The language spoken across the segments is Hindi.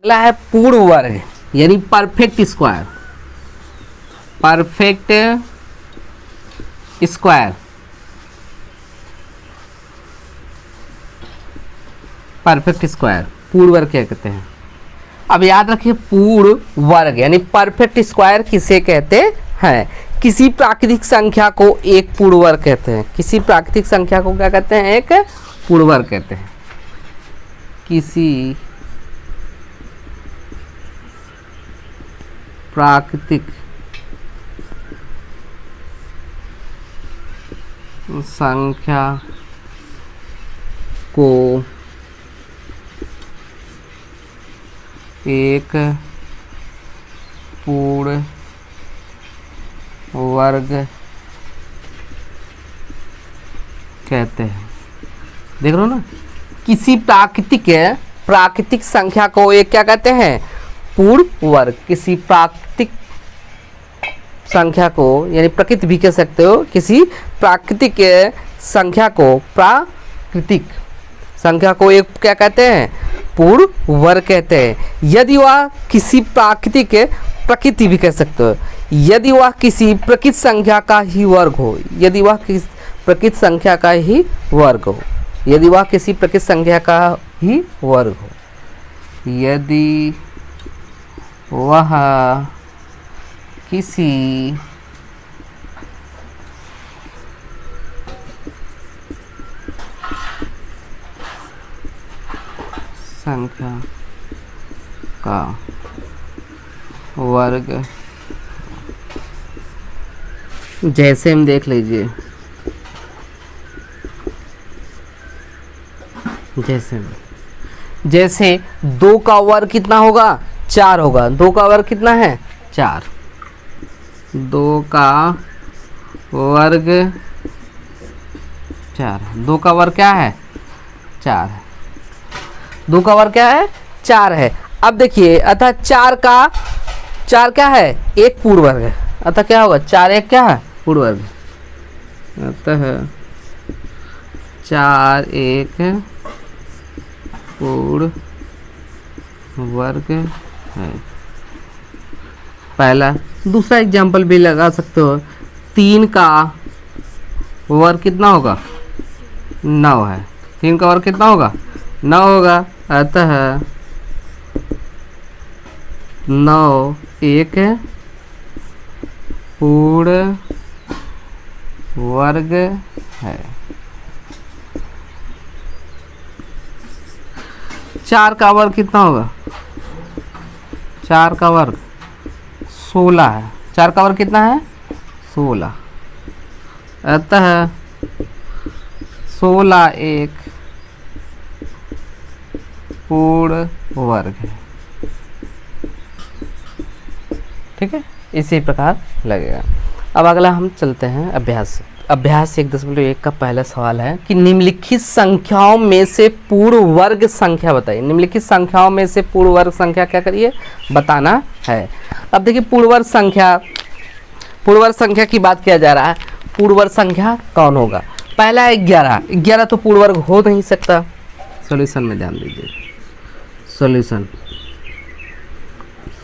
अगला है पूर्ण वर्ग यानी perfect square. Perfect square, perfect square पूर्ण वर्ग क्या कहते हैं। अब याद रखिए पूर्ण वर्ग यानी परफेक्ट स्क्वायर किसे कहते हैं। किसी प्राकृतिक संख्या को एक पूर्ण वर्ग कहते हैं। किसी प्राकृतिक संख्या को क्या कहते हैं, एक पूर्ण वर्ग कहते हैं। किसी प्राकृतिक संख्या को एक पूर्ण वर्ग कहते हैं। देख रहे हो ना, किसी प्राकृतिक संख्या को एक क्या कहते हैं, पूर्ण वर्ग। किसी प्राकृतिक संख्या को यानी प्रकृति भी कह सकते हो, किसी प्राकृतिक संख्या को एक क्या कहते हैं, पूर्ण वर्ग कहते हैं। यदि वह किसी प्रकृति भी कह सकते हो, यदि वह किसी प्रकृत संख्या का ही वर्ग हो। यदि वह किसी प्रकृत संख्या का ही वर्ग हो। यदि वह किसी प्रकृत संख्या का ही वर्ग हो। यदि वह किसी संख्या का वर्ग, जैसे हम देख लीजिए, जैसे 2 का वर्ग कितना होगा, 4 होगा। 2 का वर्ग कितना है, 4। 2 का वर्ग 4। 2 का वर्ग क्या है, 4 है। 2 का वर्ग क्या है, 4 है। अब देखिए, अतः 4 क्या है, एक पूर्ण वर्ग है। अतः क्या होगा, 4 एक क्या है, पूर्ण वर्ग। अतः 4 एक पूर्ण वर्ग है। पहला। दूसरा एग्जाम्पल भी लगा सकते हो। 3 का वर्ग कितना होगा, 9 है। 3 का वर्ग कितना होगा, 9 होगा। अतः 9 एक पूर्ण वर्ग है। 4 का वर्ग कितना होगा, 4 का वर्ग 16 है। 4 का वर्ग कितना है, 16। अतः 16 एक पूर्ण वर्ग है। ठीक है, इसी प्रकार लगेगा। अब अगला हम चलते हैं अभ्यास। अभ्यास 1.1 का पहला सवाल है कि निम्नलिखित संख्याओं में से पूर्ण वर्ग संख्या बताइए। निम्नलिखित संख्याओं में से पूर्ण वर्ग संख्या क्या करिए, बताना है। अब देखिए पूर्ण वर्ग संख्या की बात किया जा रहा है। पूर्ण वर्ग संख्या कौन होगा, पहला है 11। 11 तो पूर्ण वर्ग हो नहीं सकता। सॉल्यूशन में ध्यान दीजिए। सॉल्यूशन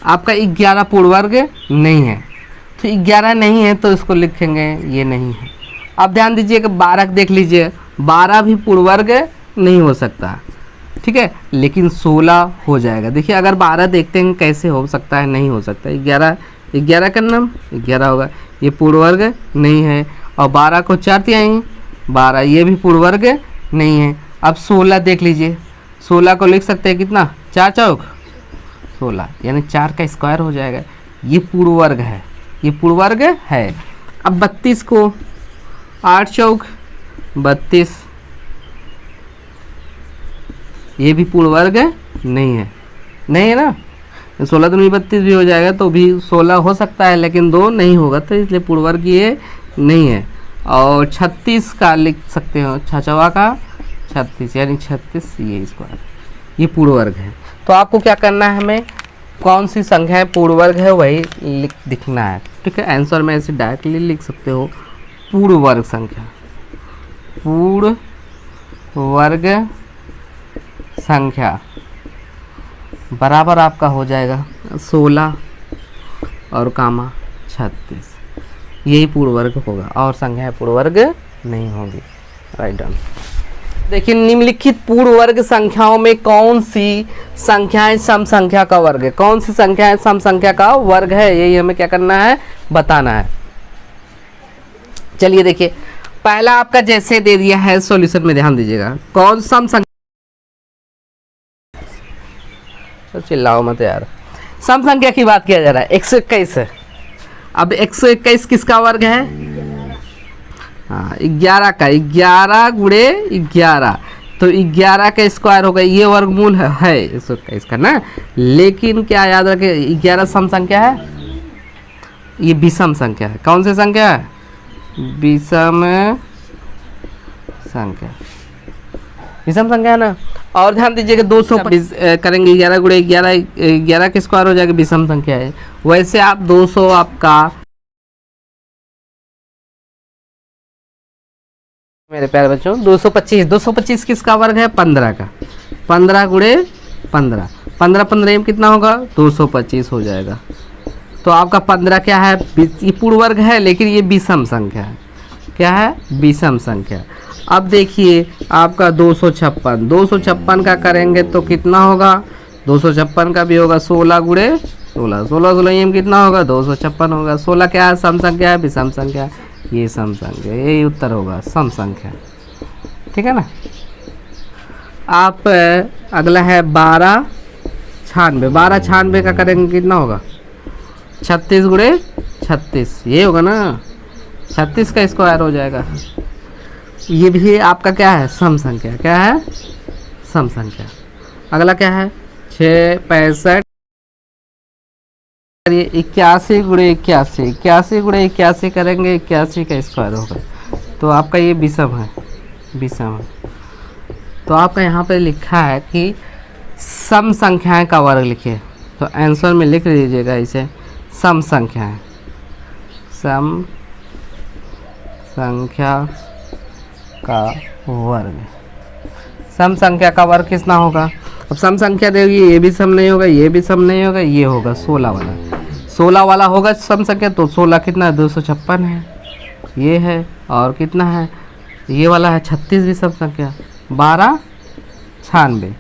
आपका 11 पूर्ण वर्ग नहीं है, तो 11 नहीं है तो इसको लिखेंगे ये नहीं है। अब ध्यान दीजिएगा 12 देख लीजिए, 12 भी पूर्ण वर्ग नहीं हो सकता। ठीक है, लेकिन 16 हो जाएगा। देखिए अगर 12 देखते हैं कैसे हो सकता है, नहीं हो सकता। 11 का नाम 11 होगा, ये पूर्ण वर्ग नहीं है। और 12 को 4 तिहाई 12, ये भी पूर्ण वर्ग नहीं है। अब 16 देख लीजिए, 16 को लिख सकते हैं कितना, 4 चौक 16, यानी 4 का स्क्वायर हो जाएगा। ये पूर्ण वर्ग है, ये पूर्ण वर्ग है। अब 32 को 8 चौक 32, ये भी पूर्ण वर्ग नहीं है, नहीं है ना। 16 दूनी 32 भी हो जाएगा तो भी 16 हो सकता है, लेकिन 2 नहीं होगा, तो इसलिए पूर्ण वर्ग ये नहीं है। और 36 का लिख सकते हो, 6 का 36, यानी 36 ये स्क्वायर, ये पूर्ण वर्ग है। तो आपको क्या करना है, हमें कौन सी संख्या पूर्ण वर्ग है वही दिखना है। ठीक है, आंसर में ऐसे डायरेक्टली लिख सकते हो पूर्ण वर्ग संख्या। पूर्ण वर्ग संख्या बराबर आपका हो जाएगा 16 और कामा 36, यही पूर्ण वर्ग होगा और संख्याएं पूर्ण वर्ग नहीं होगी। Write down. देखिए निम्नलिखित पूर्ण वर्ग संख्याओं में कौन सी संख्याएं सम संख्या का वर्ग है, कौन सी संख्याएं सम संख्या का वर्ग है, यही हमें क्या करना है, बताना है। चलिए देखिए, पहला आपका जैसे दे दिया है सॉल्यूशन में, ध्यान दीजिएगा, कौन सम संख्या, तो चिल्लाओ मत यार, सम संख्या की बात किया जा रहा है, 121 है। अब 121 किसका वर्ग है, हाँ 11 का, 11 गुणे 11, तो 11 का स्क्वायर होगा, ये वर्गमूल है 121 का ना। लेकिन क्या याद रखे, 11 सम संख्या है, ये विषम संख्या है। कौन सी संख्या है, विषम संख्या, विषम संख्या है ना। और ध्यान दीजिएगा 200 करेंगे, 11 गुणे 11, 11 के स्क्वायर हो जाएगा, विषम संख्या है। वैसे आप 200 आपका, मेरे प्यारे बच्चों 225 किसका वर्ग है, 15 का, 15 गुणे 15, 15 15 में कितना होगा, 225 हो जाएगा। तो आपका 15 क्या है, ये पूर्ण वर्ग है लेकिन ये विषम संख्या है। क्या है, विषम संख्या। अब देखिए आपका 256 का करेंगे तो कितना होगा, 256 का भी होगा 16 गुणे 16, 16 16 में कितना होगा, 256 होगा। 16 क्या है, सम संख्या है, विषम संख्या, ये सम संख्या, यही उत्तर होगा, सम संख्या। ठीक है ना। आप अगला है 12 96 का करेंगे कितना होगा, 36 गुणे 36, ये होगा ना, 36 का स्क्वायर हो जाएगा। ये भी आपका क्या है, सम संख्या। क्या है, सम संख्या। अगला क्या है, 6 65, ये 81 गुणे 81, 81 गुणे 81 करेंगे, 81 का स्क्वायर होगा, तो आपका ये विषम है, विषम है। तो आपका यहाँ पे लिखा है कि सम संख्याएं का वर्ग लिखिए, तो आंसर में लिख लीजिएगा इसे, सम संख्याएं, सम संख्या का वर्ग, सम संख्या का वर्ग कितना होगा। अब सम संख्या देगी, ये भी सम नहीं होगा, ये भी सम नहीं होगा, ये होगा 16 वाला, 16 वाला होगा सम संख्या। तो 16 कितना है, 256 है, ये है, और कितना है, ये वाला है 36 भी सम संख्या, 12 96।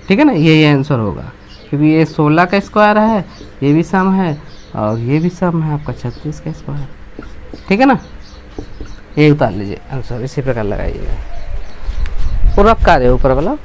ठीक है ना, ये आंसर होगा, क्योंकि ये 16 का स्क्वायर है, ये भी सम है, और ये भी सम है आपका 36 का स्क्वायर। ठीक है ना, ये उतार लीजिए आंसर, इसी प्रकार लगाइएगा। पूरा कार्य ऊपर वाला